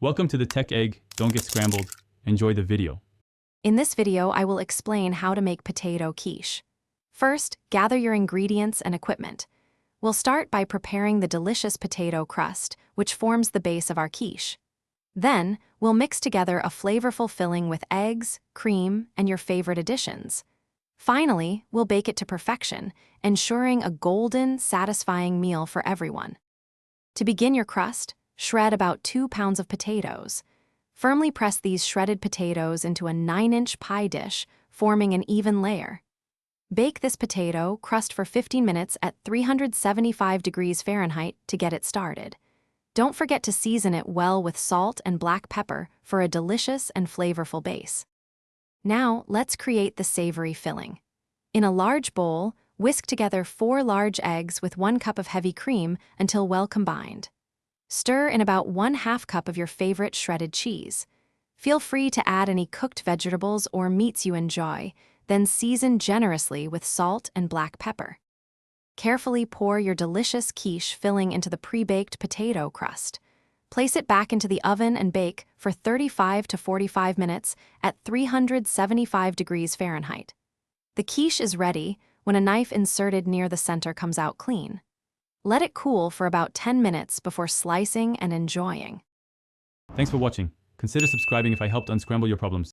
Welcome to the Tech Egg. Don't get scrambled. Enjoy the video. In this video, I will explain how to make potato quiche. First, gather your ingredients and equipment. We'll start by preparing the delicious potato crust, which forms the base of our quiche. Then, we'll mix together a flavorful filling with eggs, cream, and your favorite additions. Finally, we'll bake it to perfection, ensuring a golden, satisfying meal for everyone. To begin your crust, shred about 2 pounds of potatoes. Firmly press these shredded potatoes into a 9-inch pie dish, forming an even layer. Bake this potato crust for 15 minutes at 375 degrees Fahrenheit to get it started. Don't forget to season it well with salt and black pepper for a delicious and flavorful base. Now, let's create the savory filling. In a large bowl, whisk together 4 large eggs with 1 cup of heavy cream until well combined. Stir in about 1/2 cup of your favorite shredded cheese. Feel free to add any cooked vegetables or meats you enjoy, then season generously with salt and black pepper. Carefully pour your delicious quiche filling into the pre-baked potato crust. Place it back into the oven and bake for 35 to 45 minutes at 375 degrees Fahrenheit. The quiche is ready when a knife inserted near the center comes out clean. Let it cool for about 10 minutes before slicing and enjoying. Thanks for watching. Consider subscribing if I helped unscramble your problems.